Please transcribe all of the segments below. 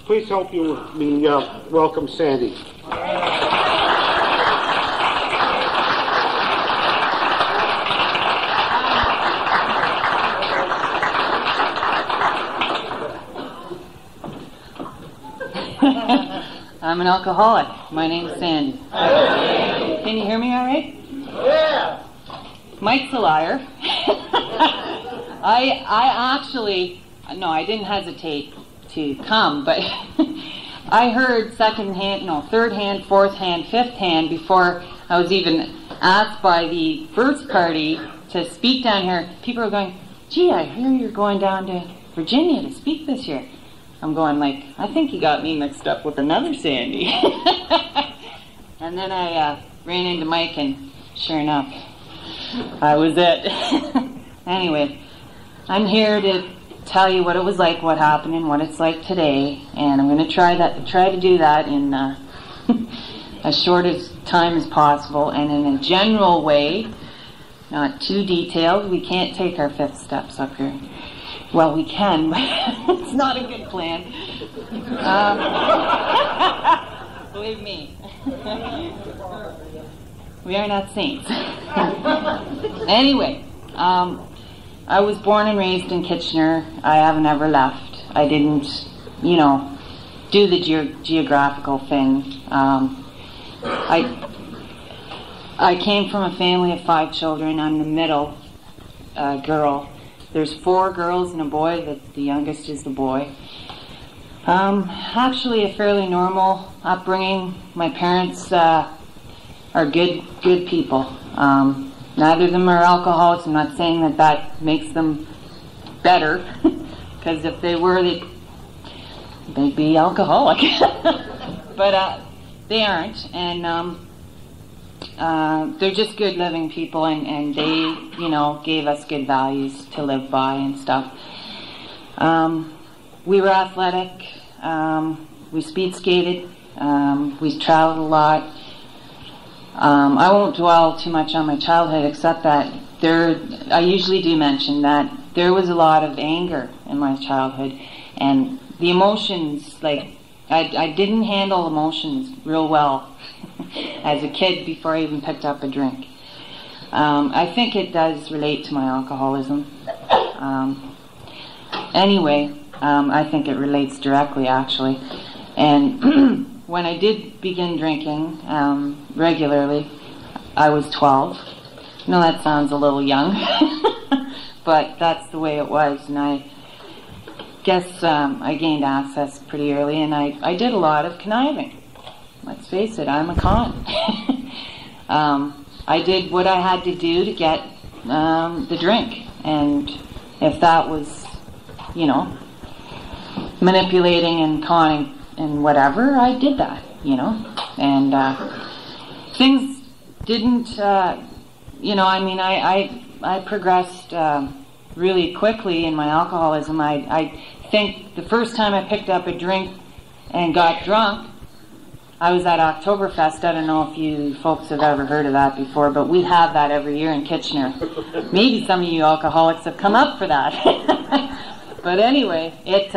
Please help me welcome Sandy. I'm an alcoholic. My name's Sandy. Can you hear me all right? Yeah. Mike's a liar. I actually, no, I didn't hesitate to come, but I heard second hand, no, third hand, fourth hand, fifth hand before I was even asked by the first party to speak down here. People are going, gee, I hear you're going down to Virginia to speak this year. I'm going like, I think you got me mixed up with another Sandy. And then I ran into Mike, and sure enough, I was it. Anyway, I'm here to tell you what it was like, what happened, and what it's like today, and I'm going to try to do that in as short as time as possible, and in a general way, not too detailed. We can't take our fifth steps up here. Well, we can, but it's not a good plan. Believe me. We are not saints. Anyway, I was born and raised in Kitchener. I haven't ever left. I didn't, do the geographical thing. I came from a family of 5 children. I'm the middle girl. There's 4 girls and a boy. The youngest is the boy. Actually, a fairly normal upbringing. My parents are good people. Neither of them are alcoholics. I'm not saying that makes them better, because if they were, they'd be alcoholic. But they aren't, and they're just good living people, and they, gave us good values to live by and stuff. We were athletic. We speed skated. We traveled a lot. I won't dwell too much on my childhood, except that I usually do mention that there was a lot of anger in my childhood, and the emotions, I didn't handle emotions real well as a kid before I even picked up a drink. I think it does relate to my alcoholism. Anyway, I think it relates directly, actually. And when I did begin drinking regularly, I was 12. I know that sounds a little young, but that's the way it was. And I guess I gained access pretty early, and I did a lot of conniving. Let's face it, I'm a con. I did what I had to do to get the drink, and if that was, manipulating and conning and whatever, I did that, and things didn't, I progressed really quickly in my alcoholism. I think the first time I picked up a drink and got drunk, I was at Oktoberfest. I don't know if you folks have ever heard of that before, but we have that every year in Kitchener. Maybe some of you alcoholics have come up for that. But anyway, it's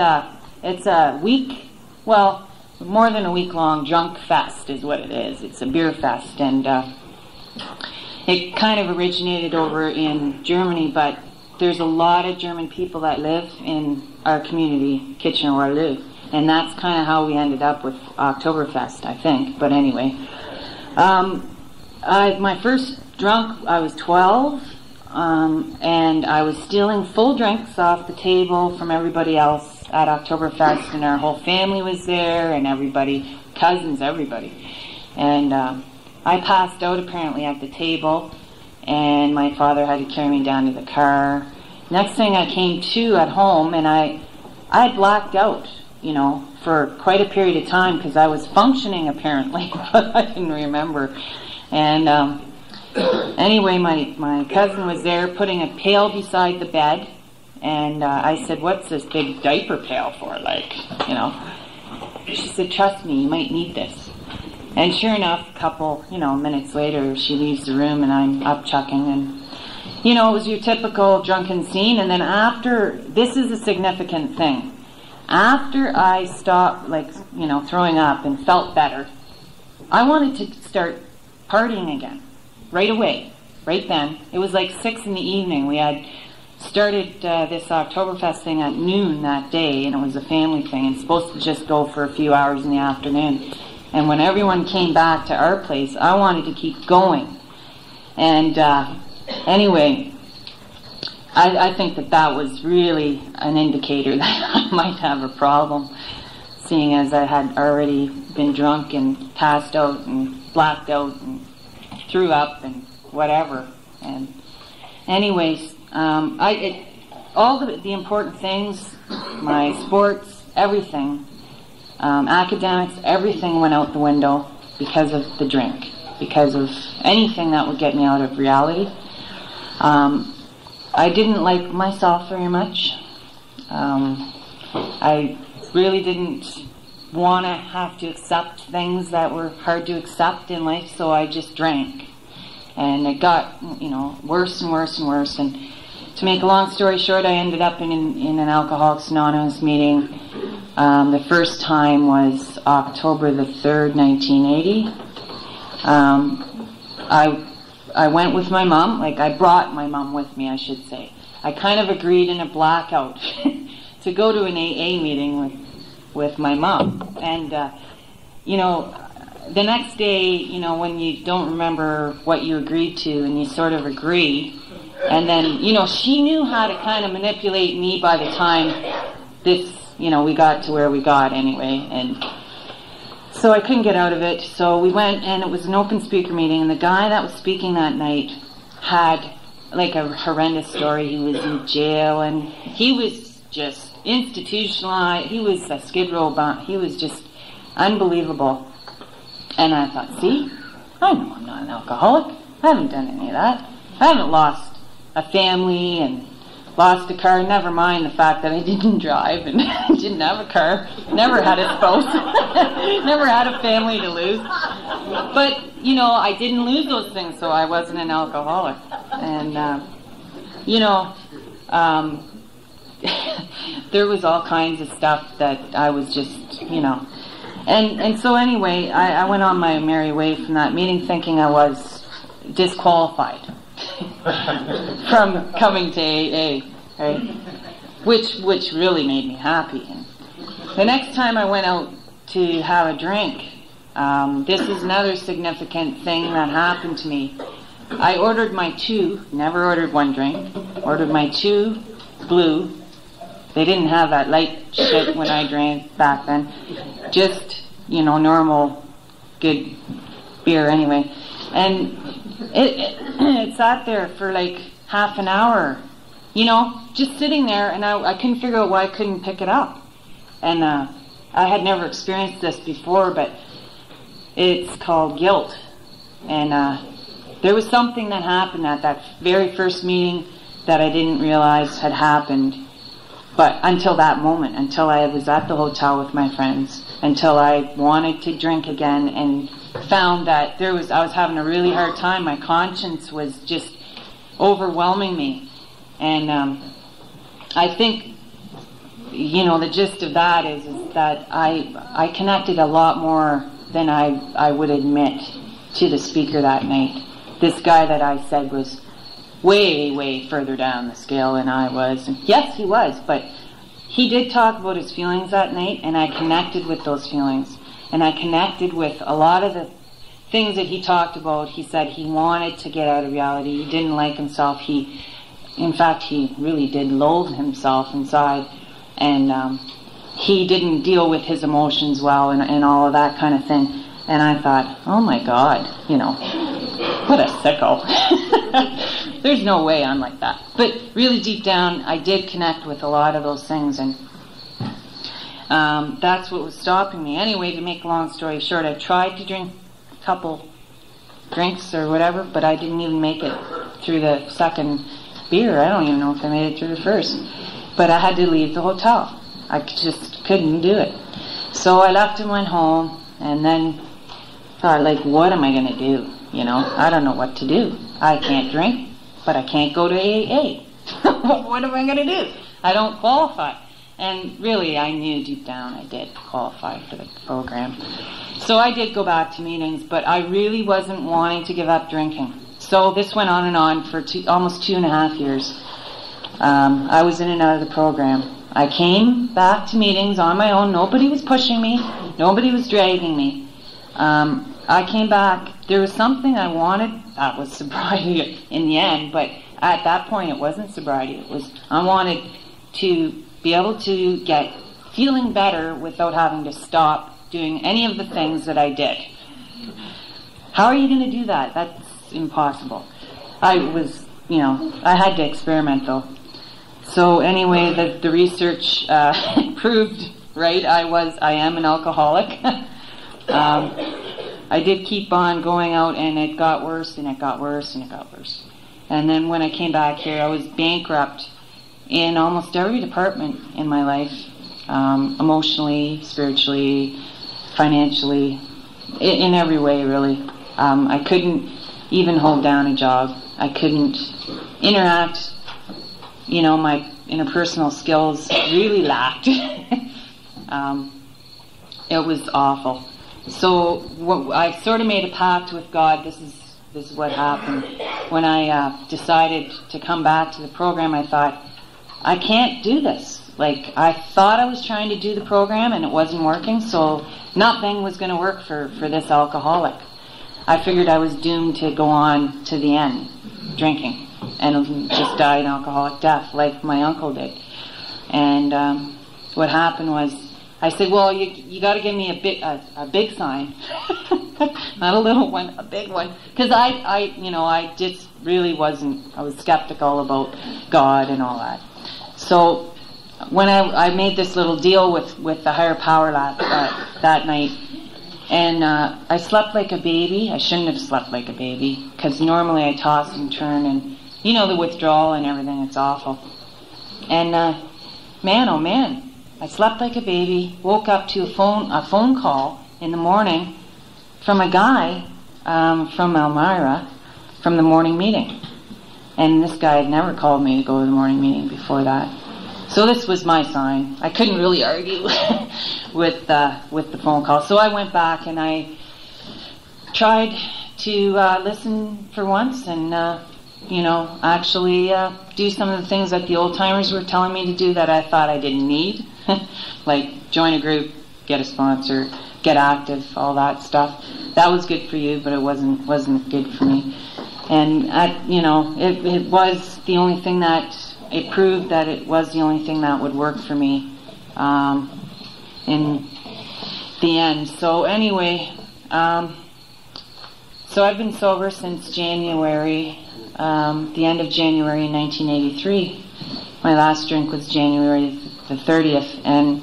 a week, well, more than a week-long drunk fest is what it is. It's a beer fest, and it kind of originated over in Germany, but there's a lot of German people that live in our community, Kitchener, where I live. And that's kind of how we ended up with Oktoberfest, I think. But anyway, my first drunk, I was 12, and I was stealing full drinks off the table from everybody else at Oktoberfest, and our whole family was there, and everybody, cousins, everybody. And I passed out apparently at the table, and my father had to carry me down to the car. Next thing I came to at home, and I blacked out, for quite a period of time, because I was functioning apparently, but I didn't remember. And anyway, my cousin was there putting a pail beside the bed, and I said, "What's this big diaper pail for?" She said, "Trust me, you might need this." And sure enough, a couple, minutes later, she leaves the room, and I'm up chucking, and it was your typical drunken scene. And then after, this is a significant thing. After I stopped, throwing up and felt better, I wanted to start partying again, right away, right then. It was like 6 p.m. We had started this Oktoberfest thing at noon that day, and it was a family thing, and supposed to just go for a few hours in the afternoon. And when everyone came back to our place, I wanted to keep going. And anyway, I think that was really an indicator that I might have a problem, seeing as I had already been drunk and passed out and blacked out and threw up and whatever. And anyways, all the important things, my sports, everything, academics, everything went out the window because of the drink, because of anything that would get me out of reality. I didn't like myself very much. I really didn't want to have to accept things that were hard to accept in life, so I just drank. And it got, worse and worse and worse. And to make a long story short, I ended up in an Alcoholics Anonymous meeting. The first time was October the 3rd, 1980. I went with my mom, I brought my mom with me, I should say. I kind of agreed in a blackout to go to an AA meeting with my mom. And, the next day, when you don't remember what you agreed to and you sort of agree, and then, she knew how to kind of manipulate me by the time we got to where we got anyway. And so I couldn't get out of it. So we went, and it was an open speaker meeting, and the guy that was speaking that night had a horrendous story. He was in jail, and he was just institutionalized. He was a Skid Row bomb. He was just unbelievable. And I thought, see, I know I'm not an alcoholic. I haven't done any of that. I haven't lost a family and lost a car, never mind the fact that I didn't drive and didn't have a car, never had a spouse, never had a family to lose. But, I didn't lose those things, so I wasn't an alcoholic. And, there was all kinds of stuff that I was just, And so anyway, I went on my merry way from that meeting thinking I was disqualified from coming to AA, right? Which really made me happy. And the next time I went out to have a drink, this is another significant thing that happened to me. I ordered my 2, never ordered one drink, ordered my 2 blue. They didn't have that light shit when I drank back then. Just, normal, good beer anyway. And it sat there for half an hour, just sitting there, and I couldn't figure out why I couldn't pick it up. And I had never experienced this before, but it's called guilt. And there was something that happened at that very first meeting that I didn't realize had happened. But until that moment, until I was at the hotel with my friends, until I wanted to drink again and found that I was having a really hard time. My conscience was just overwhelming me. And I think, the gist of that is that I connected a lot more than I would admit to the speaker that night. This guy that I said was way, way further down the scale than I was. And yes, he was, but he did talk about his feelings that night, and I connected with those feelings. And I connected with a lot of the things that he talked about. He said he wanted to get out of reality. He didn't like himself. In fact, he really did loathe himself inside. And he didn't deal with his emotions well and all of that kind of thing. And I thought, oh my God, what a sicko. There's no way I'm like that. But really deep down, I did connect with a lot of those things, and that's what was stopping me. Anyway, to make a long story short, I tried to drink a couple drinks or whatever, but I didn't even make it through the second beer. I don't even know if I made it through the first. But I had to leave the hotel. I just couldn't do it. So I left and went home, and then thought, what am I going to do? I don't know what to do. I can't drink, but I can't go to AA. What am I going to do? I don't qualify. And really, I knew deep down I did qualify for the program. So I did go back to meetings, but I really wasn't wanting to give up drinking. So this went on and on for almost 2.5 years. I was in and out of the program. I came back to meetings on my own. Nobody was pushing me. Nobody was dragging me. I came back. There was something I wanted. That was sobriety in the end, but at that point it wasn't sobriety. It was I wanted to be able to get feeling better without having to stop doing any of the things that I did. How are you going to do that? That's impossible. I had to experiment though. So anyway, the research proved right. I am an alcoholic. I did keep on going out, and it got worse, and it got worse, and it got worse. And then when I came back here, I was bankrupt in almost every department in my life, emotionally, spiritually, financially, in every way, really. I couldn't even hold down a job. I couldn't interact. My interpersonal skills really lacked. It was awful. So I sort of made a pact with God. This is what happened. When I decided to come back to the program, I thought, I can't do this. Like, I thought I was trying to do the program and it wasn't working, so nothing was going to work for this alcoholic. I figured I was doomed to go on to the end, drinking, and just die an alcoholic death like my uncle did. And what happened was, I said, well, you got to give me a big sign, not a little one, a big one, because I just really wasn't. I was skeptical about God and all that. So when I made this little deal with the higher power that night, and I slept like a baby. I shouldn't have slept like a baby, because normally I toss and turn, and the withdrawal and everything. It's awful. And man, oh man. I slept like a baby, woke up to a phone call in the morning from a guy from Elmira from the morning meeting. And this guy had never called me to go to the morning meeting before that. So this was my sign. I couldn't really argue with the phone call. So I went back and I tried to listen for once and actually do some of the things that the old timers were telling me to do that I thought I didn't need. Like join a group, get a sponsor, get active, all that stuff. That was good for you, but it wasn't good for me. And it was the only thing that it proved that it was the only thing that would work for me in the end. So anyway, so I've been sober since January, the end of January 1983. My last drink was January the 30th, and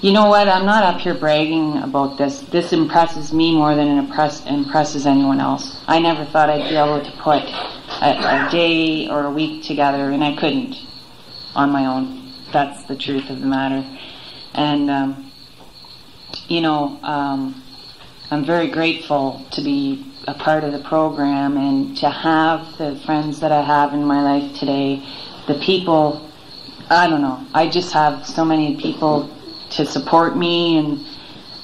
you know what? I'm not up here bragging about this. This impresses me more than it impresses anyone else. I never thought I'd be able to put a day or a week together, and I couldn't on my own. That's the truth of the matter. And, I'm very grateful to be a part of the program and to have the friends that I have in my life today, the people. I don't know. I just have so many people to support me, and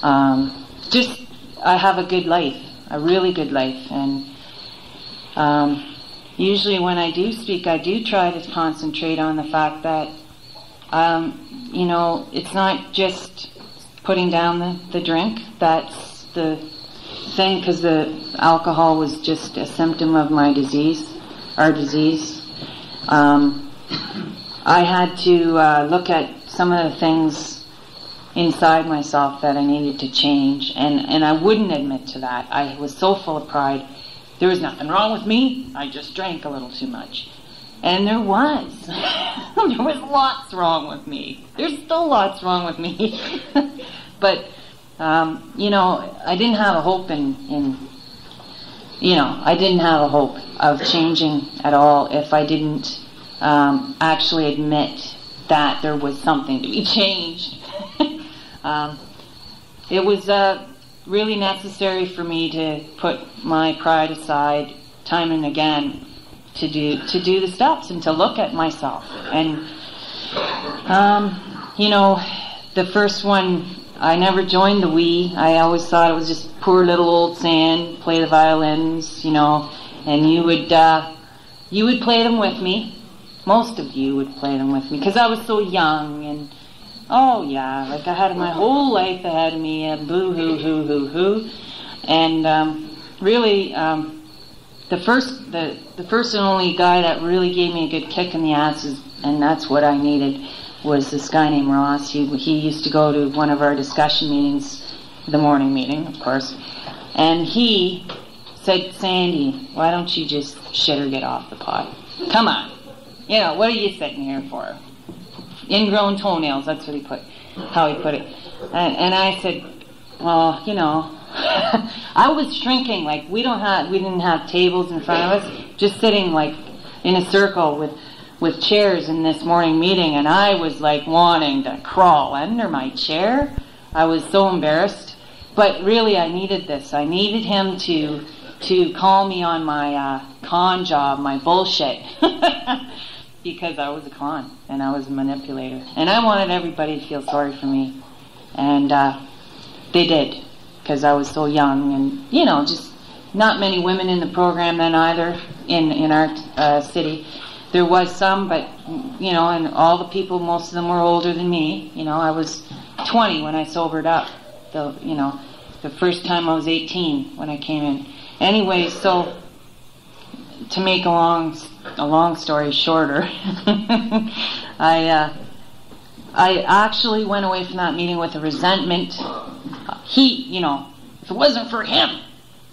I have a good life, a really good life. And usually when I do speak, I do try to concentrate on the fact that, it's not just putting down the drink. That's the thing, because the alcohol was just a symptom of my disease, our disease. I had to look at some of the things inside myself that I needed to change, and I wouldn't admit to that. I was so full of pride. There was nothing wrong with me. I just drank a little too much. And there was. There was lots wrong with me. There's still lots wrong with me. But, I didn't have a hope I didn't have a hope of changing at all if I didn't actually admit that there was something to be changed. It was really necessary for me to put my pride aside time and again to do the steps and to look at myself. And you know, the first one, I never joined the Wii. I always thought it was just poor little old San, play the violins, you know, and you would play them with me. Most of you would play them with me, because I was so young, and oh yeah, like I had my whole life ahead of me, and boo hoo hoo hoo hoo, and really, the first and only guy that really gave me a good kick in the ass, and that's what I needed, was this guy named Ross. He used to go to one of our discussion meetings, the morning meeting, of course, and he said, "Sandy, why don't you just shit or get off the pot? Come on. You know, what are you sitting here for? Ingrown toenails," that's what how he put it. And I said, well, you know, I was shrinking, like we didn't have tables in front of us, just sitting like in a circle with chairs in this morning meeting, and I was like wanting to crawl under my chair. I was so embarrassed. But really I needed this. I needed him to call me on my con job, my bullshit. Because I was a con, and I was a manipulator. And I wanted everybody to feel sorry for me. And they did, because I was so young, and, you know, just not many women in the program then either, in our city. There was some, but, you know, and all the people, most of them were older than me. You know, I was 20 when I sobered up. The first time I was 18 when I came in. Anyway, so to make a long story shorter, I actually went away from that meeting with a resentment. You know, if it wasn't for him,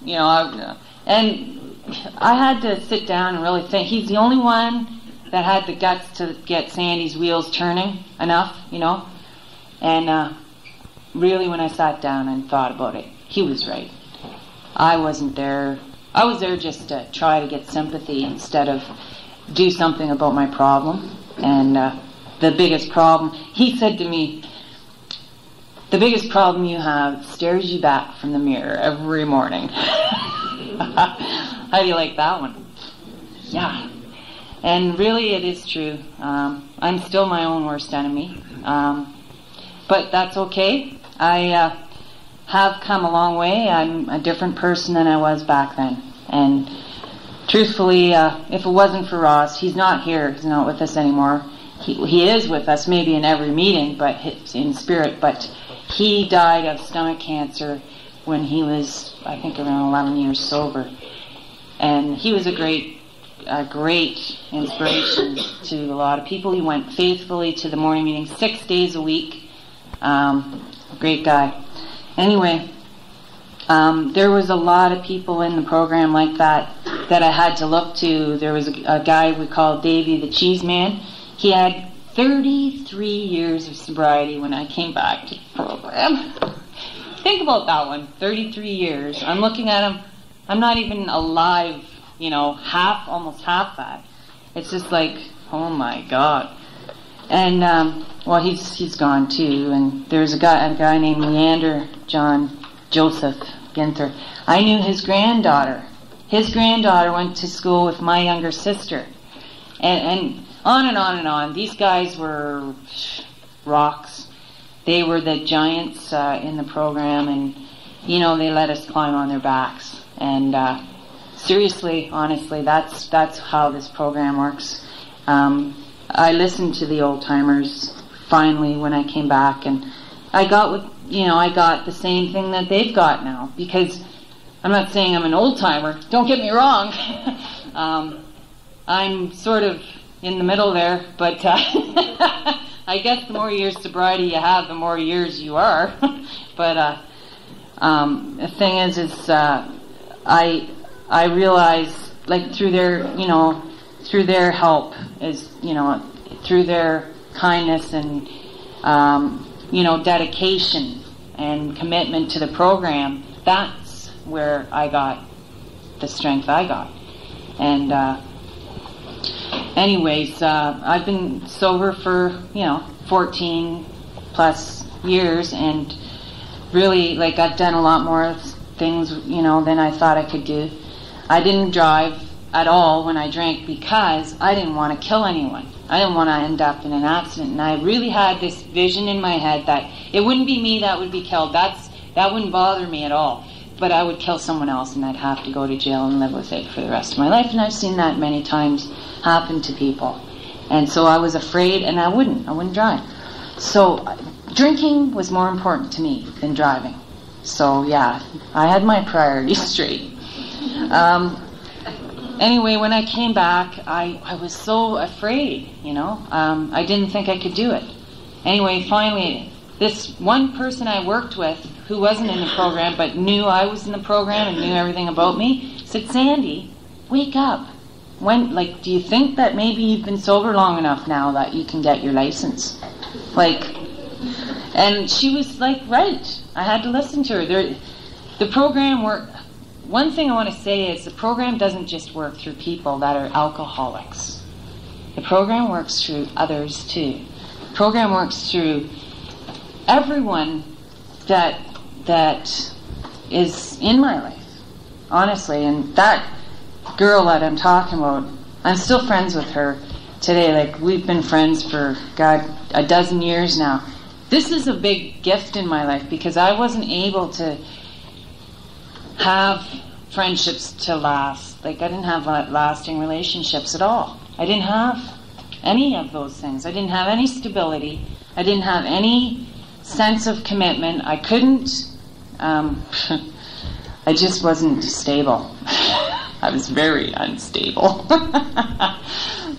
you know, and I had to sit down and really think. He's the only one that had the guts to get Sandy's wheels turning enough, you know, and really when I sat down and thought about it, he was right. I wasn't there. I was there just to try to get sympathy instead of do something about my problem. And the biggest problem, he said to me, the biggest problem you have stares you back from the mirror every morning. How do you like that one? Yeah. And really it is true. I'm still my own worst enemy. But that's okay. I have come a long way. I'm a different person than I was back then. And truthfully, if it wasn't for Ross, he's not here. He's not with us anymore. He is with us maybe in every meeting, but in spirit. But he died of stomach cancer when he was, I think, around 11 years sober. And he was a great inspiration to a lot of people. He went faithfully to the morning meeting 6 days a week. Great guy. Anyway, there was a lot of people in the program like that I had to look to. There was a guy we called Davey the Cheese Man. He had 33 years of sobriety when I came back to the program. Think about that one, 33 years. I'm looking at him, I'm not even alive, you know, almost half that. It's just like, oh my God. And, well, he's gone too, and there's a guy named Leander John Joseph Ginther. I knew his granddaughter. His granddaughter went to school with my younger sister. And on and on and on. These guys were rocks. They were the giants in the program, and, you know, they let us climb on their backs. And seriously, honestly, that's how this program works. I listened to the old timers finally when I came back, and I got the same thing that they've got now, because I'm not saying I'm an old timer, don't get me wrong. I'm sort of in the middle there, but I guess the more years sobriety you have, the more years you are. But the thing is I realize, like, through their help, through their kindness and dedication and commitment to the program, that's where I got the strength I got. And anyways, I've been sober for 14 plus years, and really, like, I've done a lot more things than I thought I could do. I didn't drive at all when I drank because I didn't want to kill anyone. I didn't want to end up in an accident, and I really had this vision in my head that it wouldn't be me that would be killed. That wouldn't bother me at all. But I would kill someone else, and I'd have to go to jail and live with it for the rest of my life. And I've seen that many times happen to people. And so I was afraid, and I wouldn't drive. So drinking was more important to me than driving. So yeah, I had my priorities straight. Anyway, when I came back, I was so afraid, I didn't think I could do it. Anyway, finally, this one person I worked with, who wasn't in the program but knew I was in the program and knew everything about me, said, Sandy, wake up. Do you think that maybe you've been sober long enough now that you can get your license? And she was right. I had to listen to her. The program worked. One thing I want to say is the program doesn't just work through people that are alcoholics. The program works through others too. The program works through everyone that is in my life, honestly. And that girl that I'm talking about, I'm still friends with her today. We've been friends for, a dozen years now. This is a big gift in my life because I wasn't able to have friendships to last. I didn't have lasting relationships at all. I didn't have any of those things. I didn't have any stability. I didn't have any sense of commitment. I couldn't, I just wasn't stable. I was very unstable.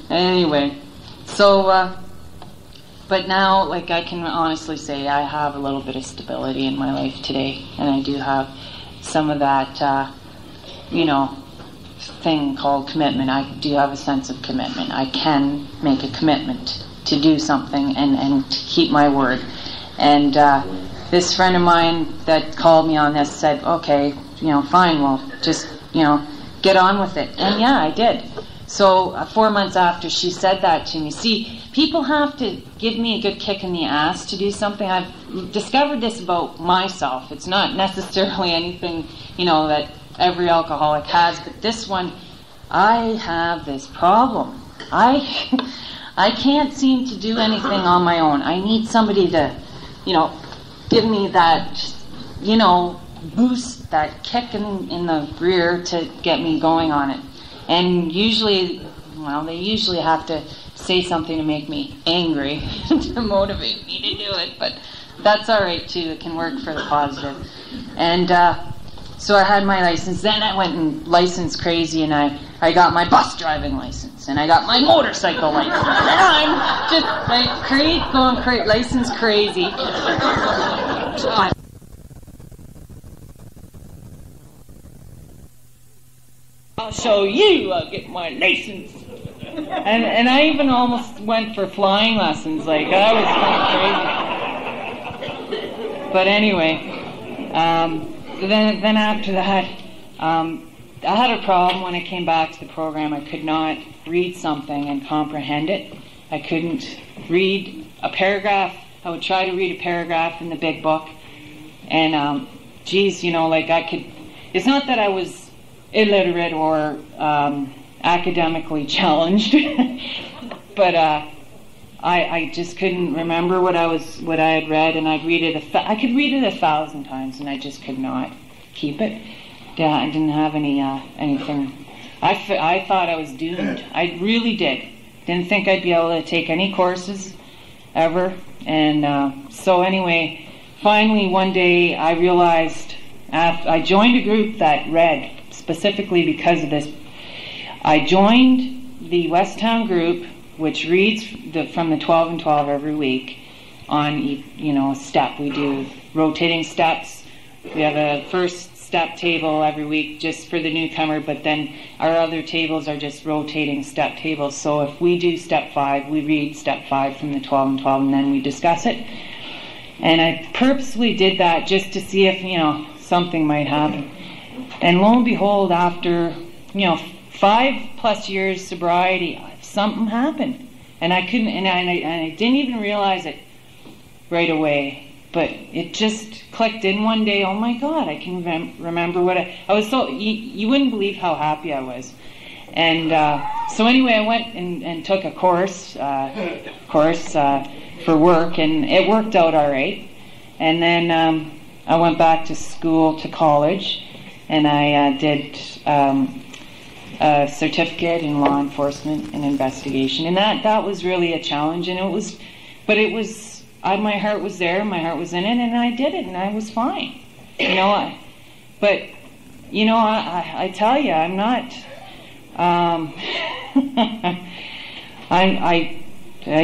Anyway, so, but now, I can honestly say I have a little bit of stability in my life today, and I do have some of that, thing called commitment. I do have a sense of commitment. I can make a commitment to do something and to keep my word. And this friend of mine that called me on this said, okay, fine, well, just, get on with it. And yeah, I did. So 4 months after she said that to me, see, people have to give me a good kick in the ass to do something. I've discovered this about myself. It's not necessarily anything, that every alcoholic has, but this one, I have this problem. I can't seem to do anything on my own. I need somebody to, give me that, boost, that kick in the rear to get me going on it. And usually, they usually have to say something to make me angry to motivate me to do it, but that's all right too. It can work for the positive. And so I had my license. Then I went and licensed crazy, and I got my bus driving license, and I got my motorcycle license. And I'm just going license crazy. I'll show you. I'll get my license. And I even almost went for flying lessons. I was kind of crazy. But anyway, then after that, I had a problem when I came back to the program. I could not read something and comprehend it. I couldn't read a paragraph. I would try to read a paragraph in the big book, and I could. It's not that I was illiterate or academically challenged, but I just couldn't remember what I had read, and I'd read it. I could read it 1,000 times, and I just could not keep it. Yeah, I didn't have anything. I thought I was doomed. I really did. Didn't think I'd be able to take any courses ever, and so anyway, finally one day I realized. I joined a group that read specifically because of this. I joined the Westtown group, which reads from the 12 and 12 every week on a step. We do rotating steps. We have a first step table every week just for the newcomer, but then our other tables are just rotating step tables. So if we do step 5, we read step 5 from the 12 and 12, and then we discuss it. And I purposely did that just to see if something might happen. And lo and behold, after 5+ years sobriety, something happened, and I couldn't, and I didn't even realize it right away. But it just clicked in one day. Oh my God, I can remember what I was so. You wouldn't believe how happy I was, And so anyway, I went and took a course for work, and it worked out all right. And then I went back to school, to college, and I did a certificate in law enforcement and investigation. And that was really a challenge, and my heart was there, my heart was in it, and I did it, and I was fine. I tell you, I'm not. I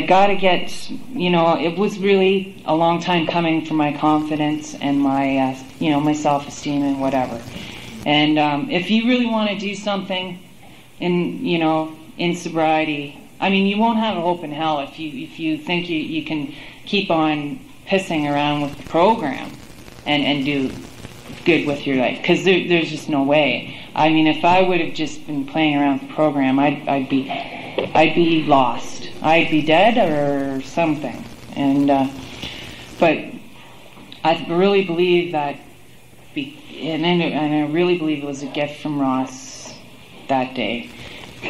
got to get. It was really a long time coming for my confidence and my, my self-esteem and whatever. And if you really want to do something in sobriety, I mean, you won't have a hope in hell if you think you can keep on pissing around with the program and do good with your life, because there's just no way. I mean, if I would have just been playing around with the program, I'd be lost. I'd be dead or something. And but I really believe that, and I really believe it was a gift from Ross that day,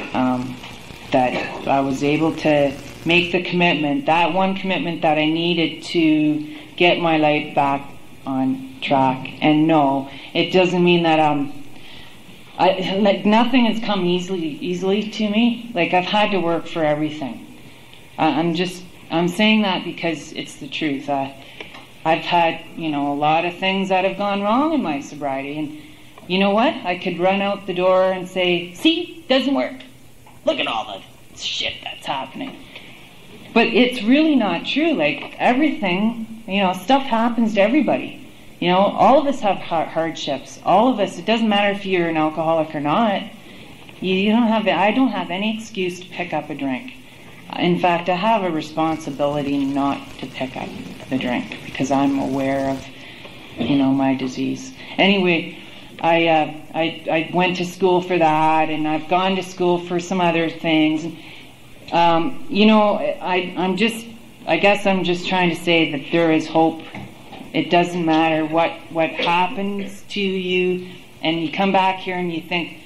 that I was able to make the commitment, that one commitment that I needed to get my life back on track. And no, it doesn't mean that nothing has come easily to me. Like, I've had to work for everything. I'm saying that because it's the truth. I've had, a lot of things that have gone wrong in my sobriety, and you know what? I could run out the door and say, see, doesn't work. Look at all the shit that's happening. But it's really not true. Like, everything, stuff happens to everybody. All of us have hardships. All of us. It doesn't matter if you're an alcoholic or not. I don't have any excuse to pick up a drink. In fact, I have a responsibility not to pick up the drink because I'm aware of, my disease. Anyway, I went to school for that, and I've gone to school for some other things. I guess I'm just trying to say that there is hope. It doesn't matter what happens to you, and you come back here and you think,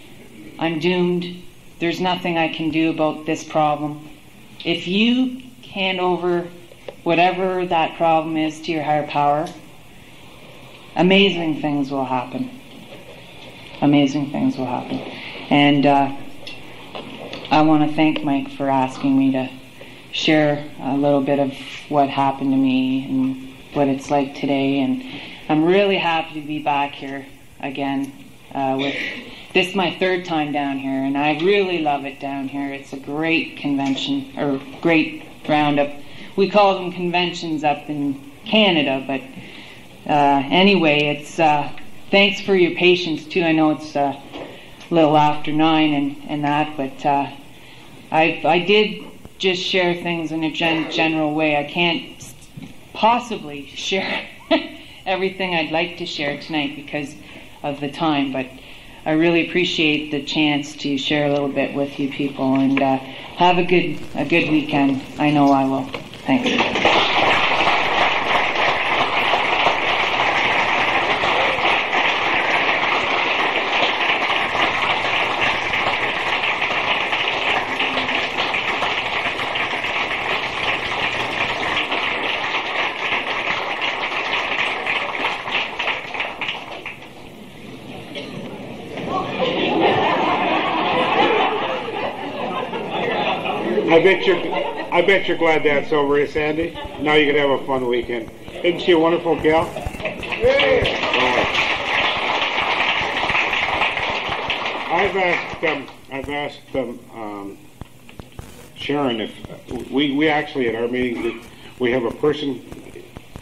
I'm doomed. There's nothing I can do about this problem. If you hand over whatever that problem is to your higher power, amazing things will happen. Amazing things will happen. And I want to thank Mike for asking me to share a little bit of what happened to me and what it's like today. And I'm really happy to be back here again. This is my third time down here, and I really love it down here. It's a great convention, or great roundup. We call them conventions up in Canada, but anyway, it's thanks for your patience too. I know it's a little after 9 and that, but I did just share things in a general way. I can't possibly share everything I'd like to share tonight because of the time, but I really appreciate the chance to share a little bit with you people, and have a good weekend. I know I will. Thanks. I bet you're glad that's over, Sandy. Now you can have a fun weekend. Isn't she a wonderful gal? Hey. I've asked Sharon if we actually at our meetings we have a person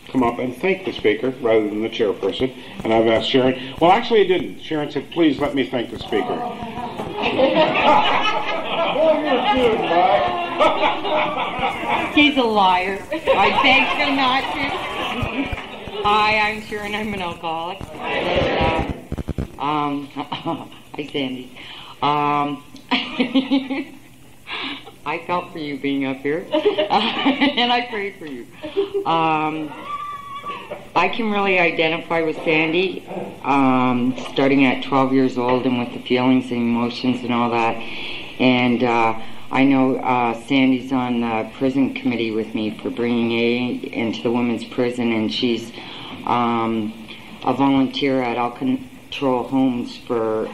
come up and thank the speaker rather than the chairperson. And I've asked Sharon. Well, actually, I didn't. Sharon said, "Please let me thank the speaker." He's a liar. I begged him not to. Hi, I'm Sharon. I'm an alcoholic. Hi, Sandy. I felt for you being up here, and I prayed for you. I can really identify with Sandy, starting at 12 years old and with the feelings and emotions and all that. And I know Sandy's on the prison committee with me for bringing aid into the women's prison, and she's a volunteer at Control Homes for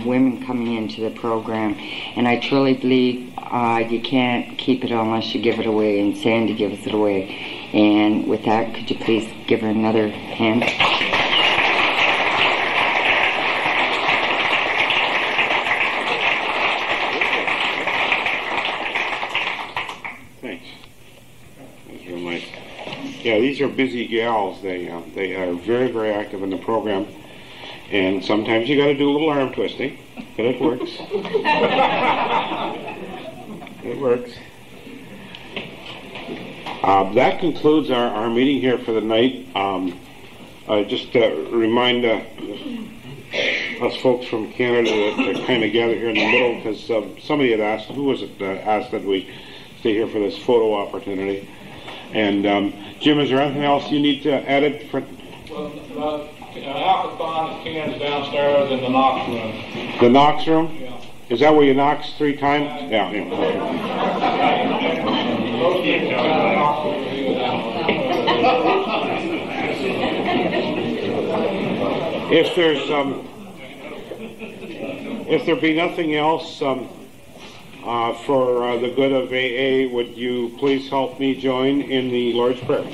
women coming into the program. And I truly believe you can't keep it unless you give it away, and Sandy gives it away. And with that, could you please give her another hand? Thanks. That's real nice. Yeah, these are busy gals. They are very, very active in the program. And sometimes you got to do a little arm twisting, but it works. It works. That concludes our meeting here for the night. Just remind us folks from Canada to kind of gather here in the middle, because somebody had asked, who was it asked that we stay here for this photo opportunity? And Jim, is there anything else you need to add it for? Well, Alcathon cans downstairs in the Knox room. The Knox room? Yeah. Is that where you knocks 3 times? Yeah. If there be nothing else for the good of AA, would you please help me join in the Lord's Prayer?